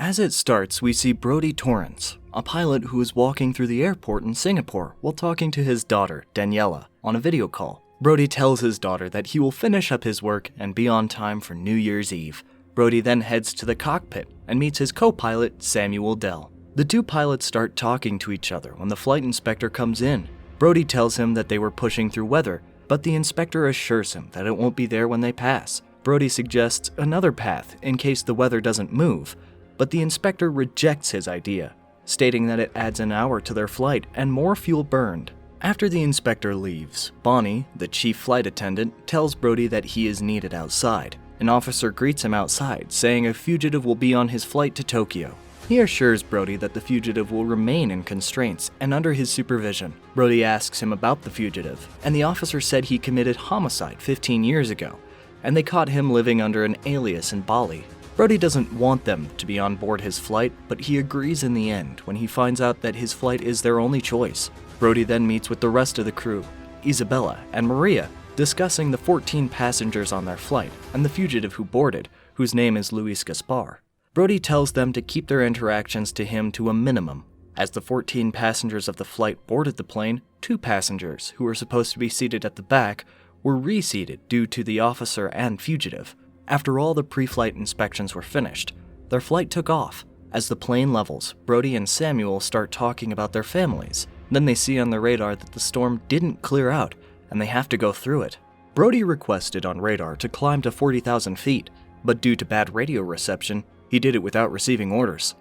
As it starts, we see Brodie Torrance, a pilot who is walking through the airport in Singapore while talking to his daughter, Daniela, on a video call. Brodie tells his daughter that he will finish up his work and be on time for New Year's Eve. Brodie then heads to the cockpit and meets his co-pilot, Samuel Dell. The two pilots start talking to each other when the flight inspector comes in. Brodie tells him that they were pushing through weather, but the inspector assures him that it won't be there when they pass. Brodie suggests another path in case the weather doesn't move, but the inspector rejects his idea, stating that it adds an hour to their flight and more fuel burned. After the inspector leaves, Bonnie, the chief flight attendant, tells Brodie that he is needed outside. An officer greets him outside, saying a fugitive will be on his flight to Tokyo. He assures Brodie that the fugitive will remain in constraints and under his supervision. Brodie asks him about the fugitive, and the officer said he committed homicide 15 years ago, and they caught him living under an alias in Bali. Brodie doesn't want them to be on board his flight, but he agrees in the end when he finds out that his flight is their only choice. Brodie then meets with the rest of the crew, Isabella and Maria, discussing the 14 passengers on their flight and the fugitive who boarded, whose name is Louis Gaspare. Brodie tells them to keep their interactions to him to a minimum. As the 14 passengers of the flight boarded the plane, 2 passengers, who were supposed to be seated at the back, were reseated due to the officer and fugitive. After all the pre-flight inspections were finished, their flight took off. As the plane levels, Brodie and Samuel start talking about their families. Then they see on the radar that the storm didn't clear out, and they have to go through it. Brodie requested on radar to climb to 40,000 feet, but due to bad radio reception, he did it without receiving orders.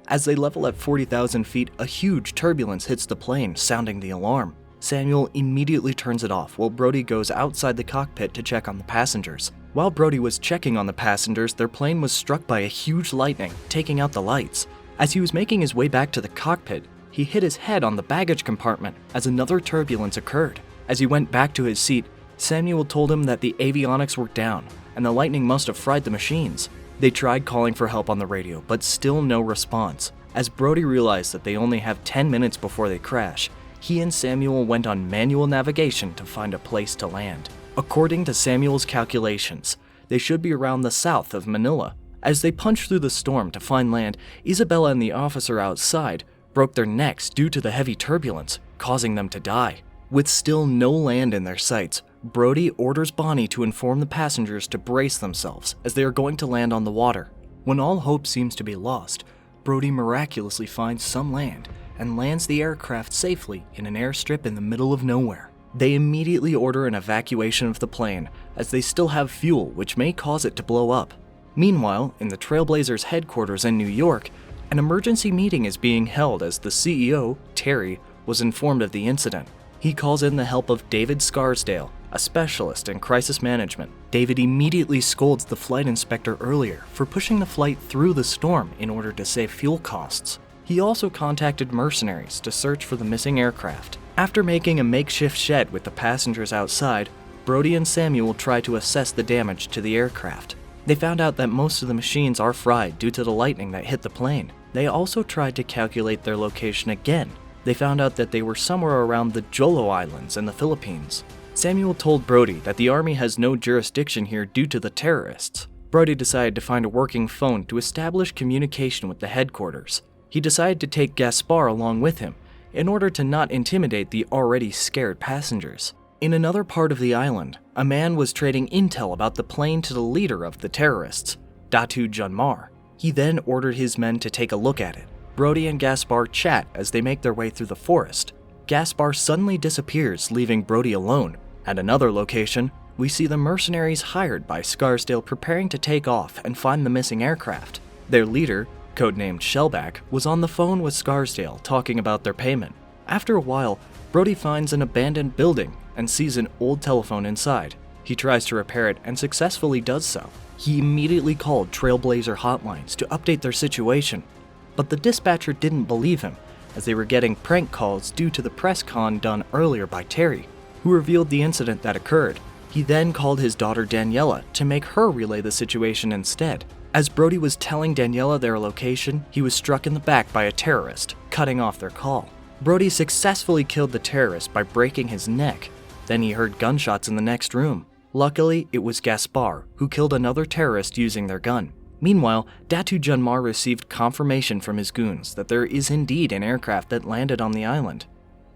As they level at 40,000 feet, a huge turbulence hits the plane, sounding the alarm. Samuel immediately turns it off while Brodie goes outside the cockpit to check on the passengers. While Brodie was checking on the passengers, their plane was struck by a huge lightning, taking out the lights. As he was making his way back to the cockpit, he hit his head on the baggage compartment as another turbulence occurred. As he went back to his seat, Samuel told him that the avionics were down and the lightning must have fried the machines. They tried calling for help on the radio, but still no response. As Brodie realized that they only have 10 minutes before they crash, he and Samuel went on manual navigation to find a place to land. According to Samuel's calculations, they should be around the south of Manila. As they punched through the storm to find land, Isabella and the officer outside broke their necks due to the heavy turbulence, causing them to die. With still no land in their sights, Brodie orders Bonnie to inform the passengers to brace themselves as they are going to land on the water. When all hope seems to be lost, Brodie miraculously finds some land and lands the aircraft safely in an airstrip in the middle of nowhere. They immediately order an evacuation of the plane, as they still have fuel which may cause it to blow up. Meanwhile, in the Trailblazers headquarters in New York, an emergency meeting is being held as the CEO, Terry, was informed of the incident. He calls in the help of David Scarsdale, a specialist in crisis management. David immediately scolds the flight inspector earlier for pushing the flight through the storm in order to save fuel costs. He also contacted mercenaries to search for the missing aircraft. After making a makeshift shed with the passengers outside, Brodie and Samuel try to assess the damage to the aircraft. They found out that most of the machines are fried due to the lightning that hit the plane. They also tried to calculate their location again. They found out that they were somewhere around the Jolo Islands in the Philippines. Samuel told Brodie that the army has no jurisdiction here due to the terrorists. Brodie decided to find a working phone to establish communication with the headquarters. He decided to take Gaspare along with him in order to not intimidate the already scared passengers. In another part of the island, a man was trading intel about the plane to the leader of the terrorists, Datu Junmar. He then ordered his men to take a look at it. Brodie and Gaspare chat as they make their way through the forest. Gaspare suddenly disappears, leaving Brodie alone. At another location, we see the mercenaries hired by Scarsdale preparing to take off and find the missing aircraft. Their leader, codenamed Shellback, was on the phone with Scarsdale talking about their payment. After a while, Brodie finds an abandoned building and sees an old telephone inside. He tries to repair it and successfully does so. He immediately called Trailblazer hotlines to update their situation, but the dispatcher didn't believe him, as they were getting prank calls due to the press con done earlier by Terry, who revealed the incident that occurred. He then called his daughter Daniela to make her relay the situation instead. As Brodie was telling Daniela their location, he was struck in the back by a terrorist, cutting off their call. Brodie successfully killed the terrorist by breaking his neck. Then he heard gunshots in the next room. Luckily, it was Gaspare, who killed another terrorist using their gun. Meanwhile, Datu Junmar received confirmation from his goons that there is indeed an aircraft that landed on the island.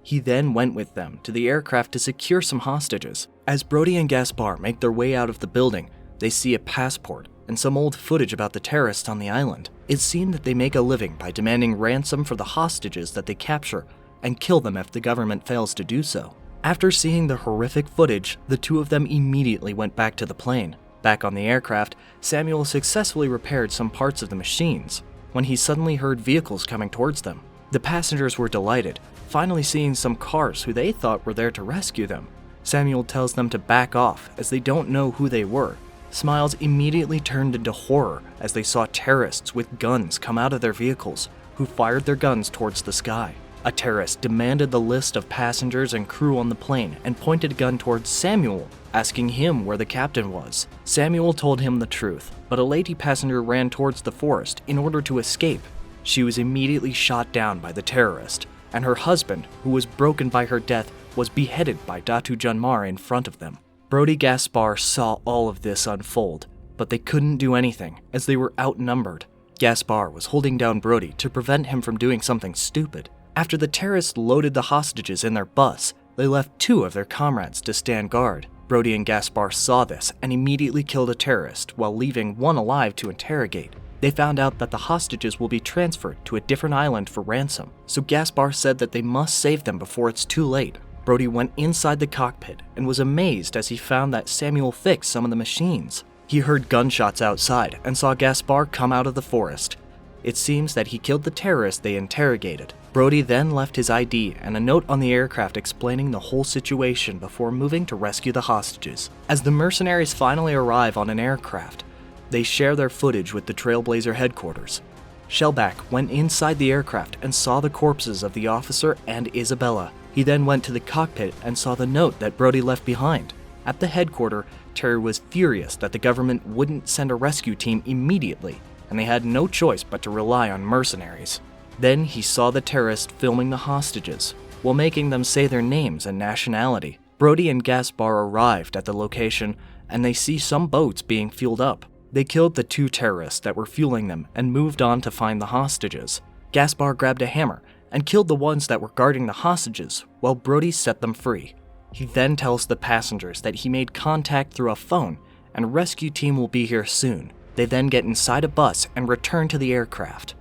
He then went with them to the aircraft to secure some hostages. As Brodie and Gaspare make their way out of the building, they see a passport and some old footage about the terrorists on the island. It seemed that they make a living by demanding ransom for the hostages that they capture and kill them if the government fails to do so. After seeing the horrific footage, the two of them immediately went back to the plane. Back on the aircraft, Samuel successfully repaired some parts of the machines when he suddenly heard vehicles coming towards them. The passengers were delighted, finally seeing some cars who they thought were there to rescue them. Samuel tells them to back off as they don't know who they were. Smiles immediately turned into horror as they saw terrorists with guns come out of their vehicles, who fired their guns towards the sky. A terrorist demanded the list of passengers and crew on the plane and pointed a gun towards Samuel, asking him where the captain was. Samuel told him the truth, but a lady passenger ran towards the forest in order to escape. She was immediately shot down by the terrorist, and her husband, who was broken by her death, was beheaded by Datu Junmar in front of them. Brodie Gaspare saw all of this unfold, but they couldn't do anything as they were outnumbered. Gaspare was holding down Brodie to prevent him from doing something stupid. After the terrorists loaded the hostages in their bus, they left two of their comrades to stand guard. Brodie and Gaspare saw this and immediately killed a terrorist while leaving one alive to interrogate. They found out that the hostages will be transferred to a different island for ransom, so Gaspare said that they must save them before it's too late. Brodie went inside the cockpit and was amazed as he found that Samuel fixed some of the machines. He heard gunshots outside and saw Gaspare come out of the forest. It seems that he killed the terrorist they interrogated. Brodie then left his ID and a note on the aircraft explaining the whole situation before moving to rescue the hostages. As the mercenaries finally arrive on an aircraft, they share their footage with the Trailblazer headquarters. Shellback went inside the aircraft and saw the corpses of the officer and Isabella. He then went to the cockpit and saw the note that Brodie left behind. At the headquarters, Terry was furious that the government wouldn't send a rescue team immediately, and they had no choice but to rely on mercenaries. Then he saw the terrorists filming the hostages, while making them say their names and nationality. Brodie and Gaspare arrived at the location, and they see some boats being fueled up. They killed the two terrorists that were fueling them and moved on to find the hostages. Gaspare grabbed a hammer and killed the ones that were guarding the hostages, while Brodie set them free. He then tells the passengers that he made contact through a phone and a rescue team will be here soon. They then get inside a bus and return to the aircraft.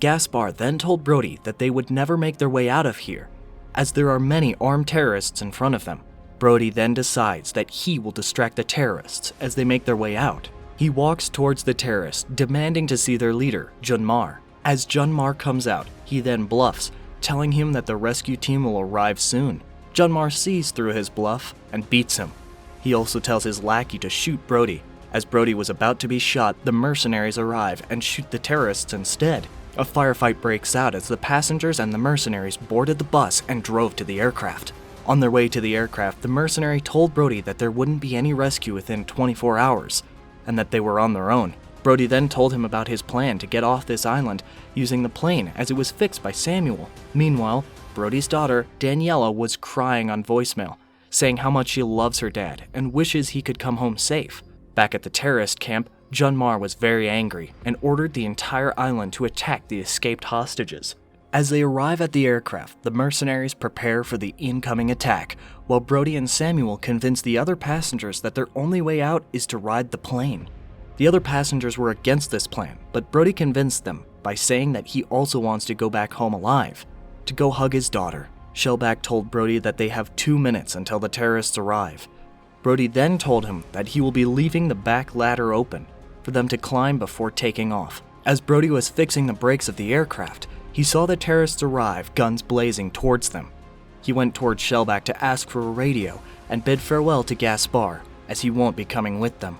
Gaspare then told Brodie that they would never make their way out of here, as there are many armed terrorists in front of them. Brodie then decides that he will distract the terrorists as they make their way out. He walks towards the terrorists, demanding to see their leader, Junmar. As Junmar comes out, he then bluffs, telling him that the rescue team will arrive soon. Junmar sees through his bluff and beats him. He also tells his lackey to shoot Brodie. As Brodie was about to be shot, the mercenaries arrive and shoot the terrorists instead. A firefight breaks out as the passengers and the mercenaries boarded the bus and drove to the aircraft. On their way to the aircraft, the mercenary told Brodie that there wouldn't be any rescue within 24 hours, and that they were on their own. Brodie then told him about his plan to get off this island using the plane as it was fixed by Samuel. Meanwhile, Brodie's daughter, Daniela, was crying on voicemail, saying how much she loves her dad and wishes he could come home safe. Back at the terrorist camp, Junmar was very angry and ordered the entire island to attack the escaped hostages. As they arrive at the aircraft, the mercenaries prepare for the incoming attack, while Brodie and Samuel convince the other passengers that their only way out is to ride the plane. The other passengers were against this plan, but Brodie convinced them by saying that he also wants to go back home alive, to go hug his daughter. Shellback told Brodie that they have 2 minutes until the terrorists arrive. Brodie then told him that he will be leaving the back ladder open for them to climb before taking off. As Brodie was fixing the brakes of the aircraft, he saw the terrorists arrive, guns blazing towards them. He went towards Shellback to ask for a radio and bid farewell to Gaspare, as he won't be coming with them.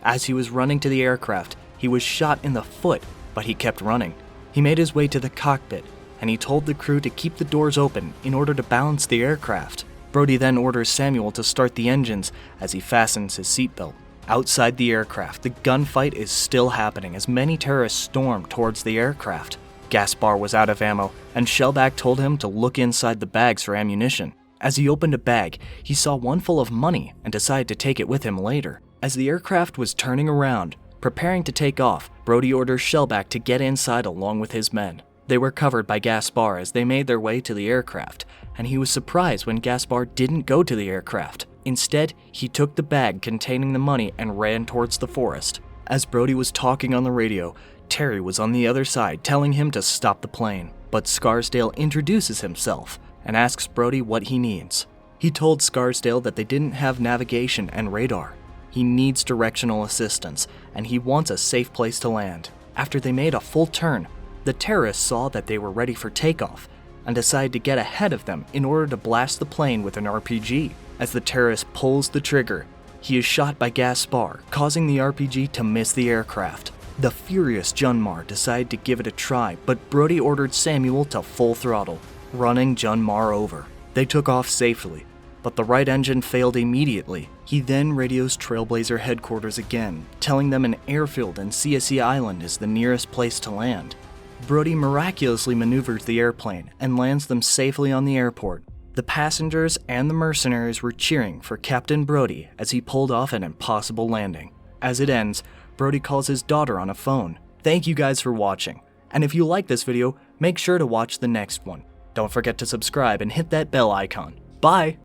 As he was running to the aircraft, he was shot in the foot, but he kept running. He made his way to the cockpit, and he told the crew to keep the doors open in order to balance the aircraft. Brodie then orders Samuel to start the engines as he fastens his seatbelt. Outside the aircraft, the gunfight is still happening as many terrorists storm towards the aircraft. Gaspare was out of ammo, and Shellback told him to look inside the bags for ammunition. As he opened a bag, he saw one full of money and decided to take it with him later. As the aircraft was turning around, Preparing to take off, Brodie orders Shellback to get inside along with his men. They were covered by Gaspare as they made their way to the aircraft, and he was surprised when Gaspare didn't go to the aircraft. Instead, he took the bag containing the money and ran towards the forest. As Brodie was talking on the radio, Terry was on the other side telling him to stop the plane, but Scarsdale introduces himself and asks Brodie what he needs. He told Scarsdale that they didn't have navigation and radar. He needs directional assistance, and he wants a safe place to land. After they made a full turn, the terrorists saw that they were ready for takeoff and decided to get ahead of them in order to blast the plane with an RPG. As the terrorist pulls the trigger, he is shot by Gaspare, causing the RPG to miss the aircraft. The furious Junmar decided to give it a try, but Brodie ordered Samuel to full throttle, running Junmar over. They took off safely, but the right engine failed immediately. He then radios Trailblazer headquarters again, telling them an airfield in CSE Island is the nearest place to land. Brodie miraculously maneuvers the airplane and lands them safely on the airport. The passengers and the mercenaries were cheering for Captain Brodie as he pulled off an impossible landing. As it ends, Brodie calls his daughter on a phone. Thank you guys for watching, and if you like this video, make sure to watch the next one. Don't forget to subscribe and hit that bell icon. Bye!